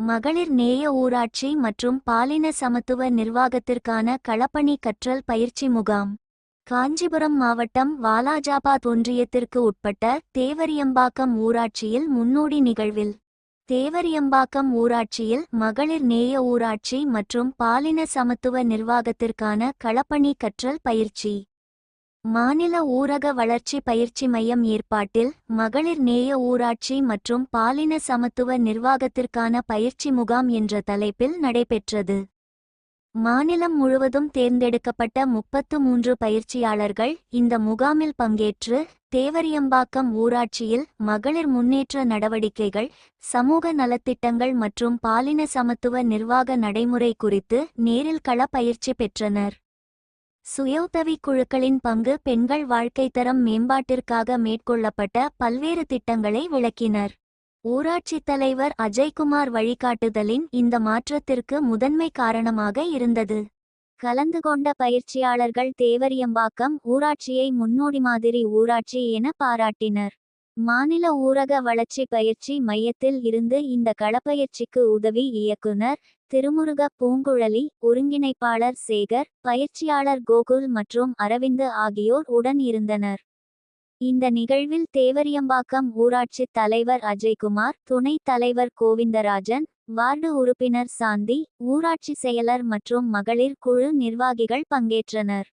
மகளிர் நேய ஊராட்சி மற்றும் பாலின சமத்துவ நிர்வாகத்திற்கான களப்பணி கற்றல் பயிற்சி முகாம். காஞ்சிபுரம் மாவட்டம் வாலாஜாபாத் ஒன்றியத்திற்கு உட்பட்ட தேவரியம்பாக்கம் ஊராட்சியில் முன்னோடி நிகழ்வில் தேவரியம்பாக்கம் ஊராட்சியில் மகளிர் நேய ஊராட்சி மற்றும் பாலின சமத்துவ நிர்வாகத்திற்கான களப்பணி கற்றல் பயிற்சி. மாநில ஊரக வளர்ச்சி பயிற்சி மையம் ஏற்பாட்டில் மகளிர் நேய ஊராட்சி மற்றும் பாலின சமத்துவ நிர்வாகத்திற்கான பயிற்சி முகாம் என்ற தலைப்பில் நடைபெற்றது. மாநிலம் முழுவதும் தேர்ந்தெடுக்கப்பட்ட 33 பயிற்சியாளர்கள் இந்த முகாமில் பங்கேற்று தேவரியம்பாக்கம் ஊராட்சியில் மகளிர் முன்னேற்ற நடவடிக்கைகள், சமூக நலத்திட்டங்கள் மற்றும் பாலின சமத்துவ நிர்வாக நடைமுறை குறித்து நேரில் கள பயிற்சி பெற்றனர். சுயஉதவிக் குழுக்களின் பங்கு, பெண்கள் வாழ்க்கை தரம் மேம்பாட்டிற்காக மேற்கொள்ளப்பட்ட பல்வேறு திட்டங்களை விளக்கினர். ஊராட்சித் தலைவர் அஜய்குமார் வழிகாட்டுதலின் இந்த மாற்றத்திற்கு முதன்மை காரணமாக இருந்தது. கலந்து கொண்ட பயிற்சியாளர்கள் தேவரியம்பாக்கம் ஊராட்சியை முன்னோடி மாதிரி ஊராட்சி என பாராட்டினர். மாநில ஊரக வளர்ச்சி பயிற்சி மையத்தில் இருந்து இந்த களப்பயிற்சிக்கு உதவி இயக்குனர் திருமுருக பூங்குழலி, ஒருங்கிணைப்பாளர் சேகர், பயிற்சியாளர் கோகுல் மற்றும் அரவிந்து ஆகியோர் உடன் இருந்தனர். இந்த நிகழ்வில் தேவரியம்பாக்கம் ஊராட்சி தலைவர் அஜய்குமார், துணைத் தலைவர் கோவிந்தராஜன், வார்டு உறுப்பினர் சாந்தி, ஊராட்சி செயலர் மற்றும் மகளிர் குழு நிர்வாகிகள் பங்கேற்றனர்.